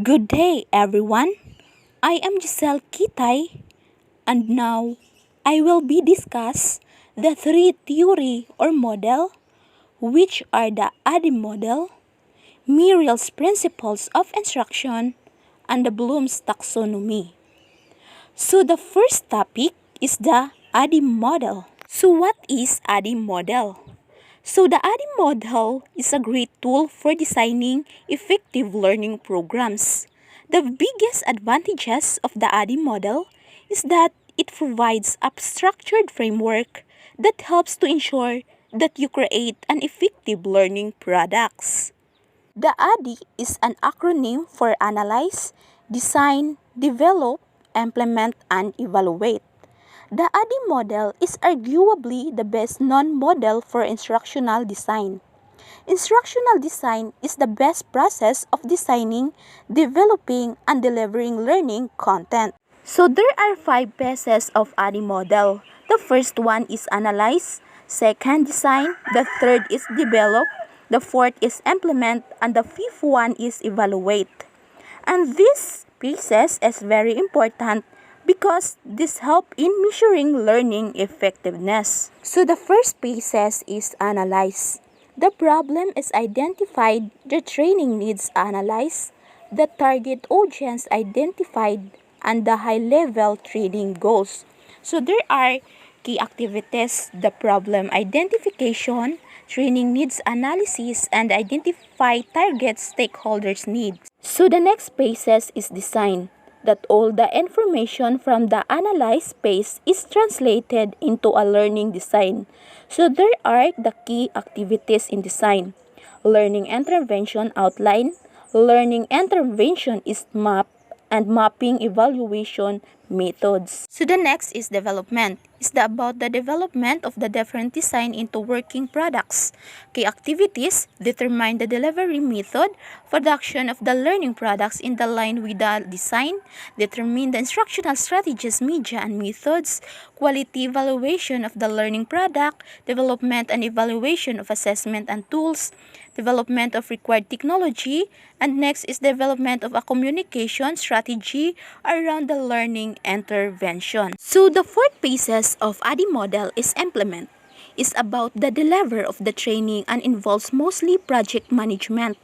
Good day, everyone. I am Giselle Kitay, and now I will be discuss the three theory or model, which are the ADI model, Merrill's principles of instruction, and the Bloom's taxonomy. So the first topic is the ADI model. So what is ADI model? So the ADI model is a great tool for designing effective learning programs. The biggest advantages of the ADI model is that it provides a structured framework that helps to ensure that you create an effective learning products. The ADI is an acronym for Analyze, Design, Develop, Implement, and Evaluate. The ADI model is arguably the best known model for instructional design. Instructional design is the best process of designing, developing, and delivering learning content. So there are 5 phases of ADI model. The first one is analyze, second design, the third is develop, the fourth is implement, and the fifth one is evaluate. And this phases is very important because this help in measuring learning effectiveness. So the first phases is analyze. The problem is identified, the training needs analyzed, the target audience identified, and the high-level training goals. So there are key activities, the problem identification, training needs analysis, and identify target stakeholders' needs. So the next phases is design, that all the information from the analyzed phase is translated into a learning design. So there are the key activities in design. Learning intervention outline, learning intervention is map, and mapping evaluation methods. So the next is development. It's about the development of the different design into working products. Key activities determine the delivery method, production of the learning products in the line with the design, determine the instructional strategies, media, and methods, quality evaluation of the learning product, development and evaluation of assessment and tools, development of required technology, and next is development of a communication strategy around the learning intervention. So the fourth phases of ADI model is implement. It's about the delivery of the training and involves mostly project management.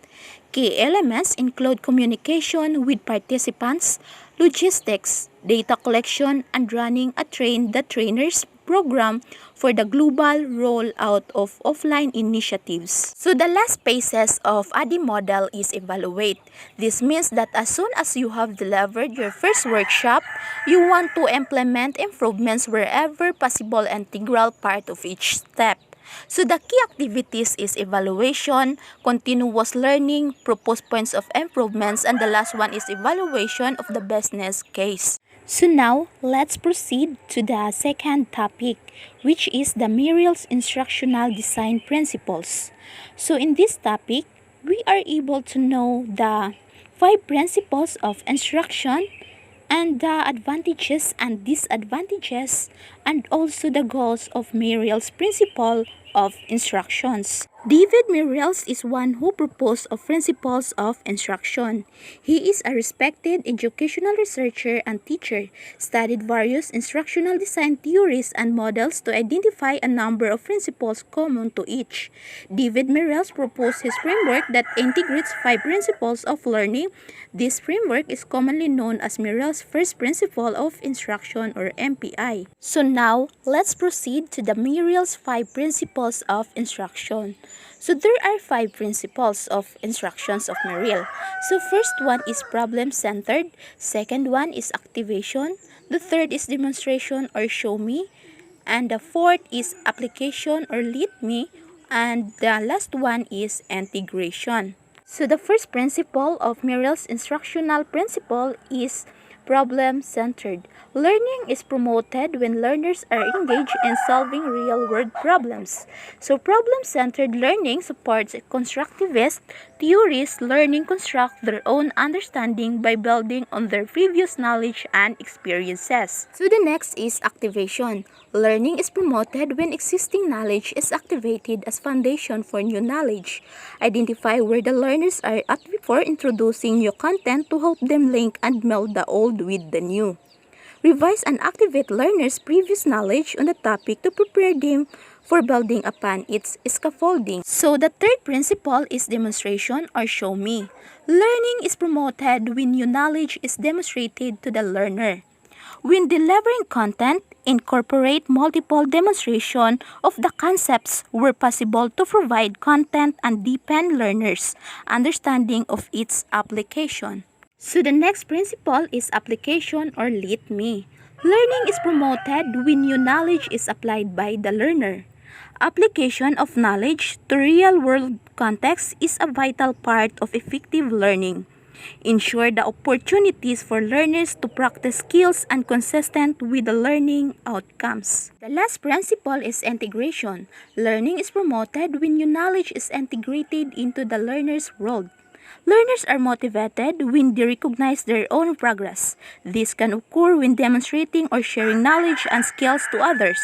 Key elements include communication with participants, logistics, data collection, and running a train-the-trainers program for the global rollout of offline initiatives. So the last phases of ADI model is evaluate. This means that as soon as you have delivered your first workshop, you want to implement improvements wherever possible, integral part of each step. So the key activities is evaluation, continuous learning, proposed points of improvements, and the last one is evaluation of the business case. So now, let's proceed to the second topic, which is the Merrill's instructional design principles. So in this topic, we are able to know the 5 principles of instruction and the advantages and disadvantages, and also the goals of Merrill's principle of instructions. David Merrell is one who proposed of principles of instruction. He is a respected educational researcher and teacher, studied various instructional design theories and models to identify a number of principles common to each. David Merrell proposed his framework that integrates 5 principles of learning. This framework is commonly known as Merrill's first principle of instruction, or MPI. So now, let's proceed to the Merrill's 5 principles of instruction. So there are 5 principles of instructions of Merrill. So first one is problem-centered, second one is activation, the third is demonstration or show me, and the fourth is application or lead me, and the last one is integration. So the first principle of Merrill's instructional principle is problem-centered. Learning is promoted when learners are engaged in solving real-world problems. So problem-centered learning supports constructivist theories, learning construct their own understanding by building on their previous knowledge and experiences. So the next is activation. Learning is promoted when existing knowledge is activated as foundation for new knowledge. Identify where the learners are at before introducing new content to help them link and meld the old with the new. Revise and activate learners' previous knowledge on the topic to prepare them for building upon its scaffolding. So the third principle is demonstration or show me. Learning is promoted when new knowledge is demonstrated to the learner. When delivering content, incorporate multiple demonstration of the concepts where possible to provide content and deepen learners' understanding of its application. So the next principle is application or let me. Learning is promoted when new knowledge is applied by the learner. Application of knowledge to real-world context is a vital part of effective learning. Ensure the opportunities for learners to practice skills and consistent with the learning outcomes. The last principle is integration. Learning is promoted when new knowledge is integrated into the learner's world. Learners are motivated when they recognize their own progress. This can occur when demonstrating or sharing knowledge and skills to others,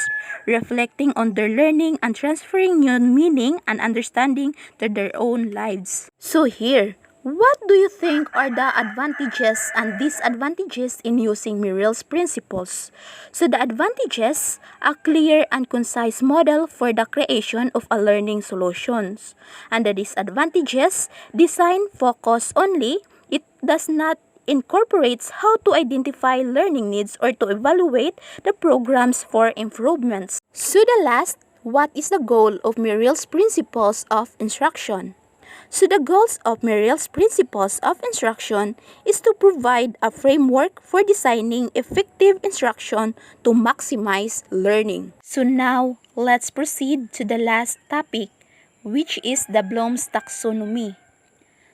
reflecting on their learning and transferring new meaning and understanding to their own lives. So here, what do you think are the advantages and disadvantages in using Merrill's principles? So the advantages, a clear and concise model for the creation of a learning solutions. And the disadvantages, design focus only, it does not incorporates how to identify learning needs or to evaluate the programs for improvements. So the last, what is the goal of Merrill's principles of instruction? So the goals of Merrill's principles of instruction is to provide a framework for designing effective instruction to maximize learning. So now, let's proceed to the last topic, which is the Bloom's taxonomy.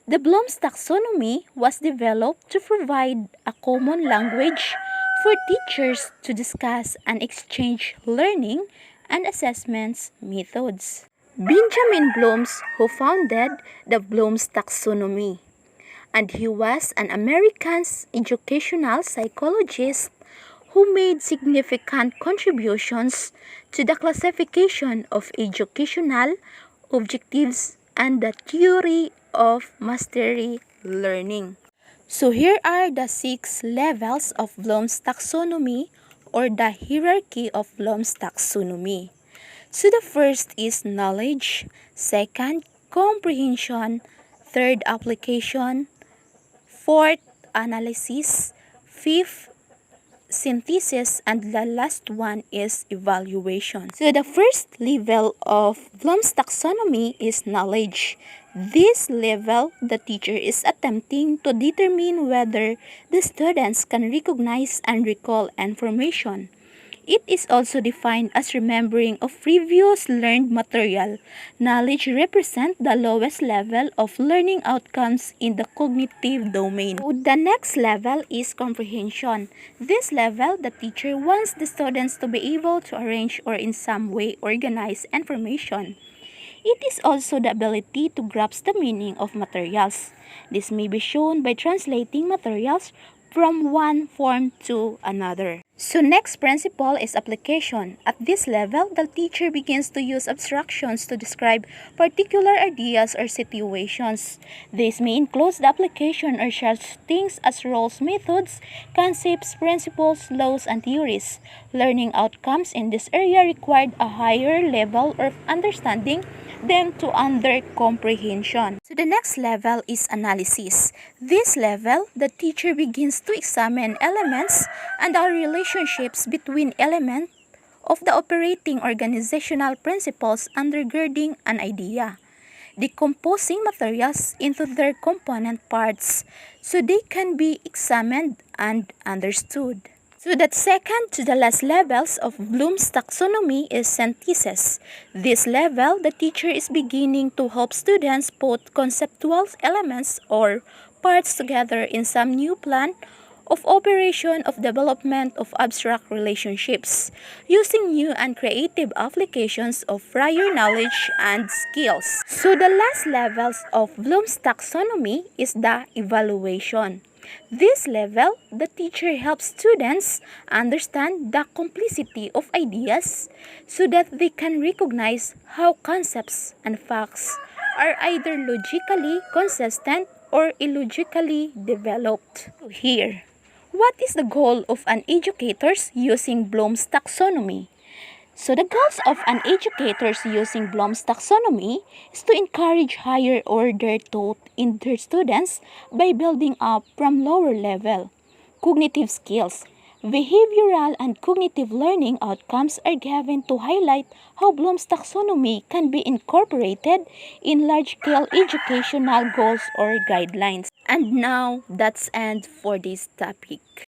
The Bloom's taxonomy was developed to provide a common language for teachers to discuss and exchange learning and assessments methods. Benjamin Bloom, who founded the Bloom's taxonomy, and he was an American educational psychologist who made significant contributions to the classification of educational objectives and the theory of mastery learning. So here are the 6 levels of Bloom's taxonomy or the hierarchy of Bloom's taxonomy. So the first is knowledge, second, comprehension, third, application, fourth, analysis, fifth, synthesis, and the last one is evaluation. So the first level of Bloom's taxonomy is knowledge. This level, the teacher is attempting to determine whether the students can recognize and recall information. It is also defined as remembering of previous learned material. Knowledge represents the lowest level of learning outcomes in the cognitive domain. So the next level is comprehension. This level, the teacher wants the students to be able to arrange or in some way organize information. It is also the ability to grasp the meaning of materials. This may be shown by translating materials from one form to another. So next principle is application. At this level, the teacher begins to use abstractions to describe particular ideas or situations. This may include the application of such things as rules, methods, concepts, principles, laws, and theories. Learning outcomes in this area required a higher level of understanding than to under comprehension. So the next level is analysis. This level, the teacher begins to examine elements and the relationships between elements of the operating organizational principles undergirding an idea, decomposing materials into their component parts so they can be examined and understood. So the second to the last levels of Bloom's taxonomy is synthesis. This level, the teacher is beginning to help students put conceptual elements or parts together in some new plan of operation of development of abstract relationships, using new and creative applications of prior knowledge and skills. So the last levels of Bloom's taxonomy is the evaluation. This level, the teacher helps students understand the complexity of ideas so that they can recognize how concepts and facts are either logically consistent or illogically developed. Here, what is the goal of an educator using Bloom's taxonomy? So the goals of an educator using Bloom's taxonomy is to encourage higher order thought in their students by building up from lower level. Cognitive skills. Behavioral and cognitive learning outcomes are given to highlight how Bloom's taxonomy can be incorporated in large-scale educational goals or guidelines. And now, that's end for this topic.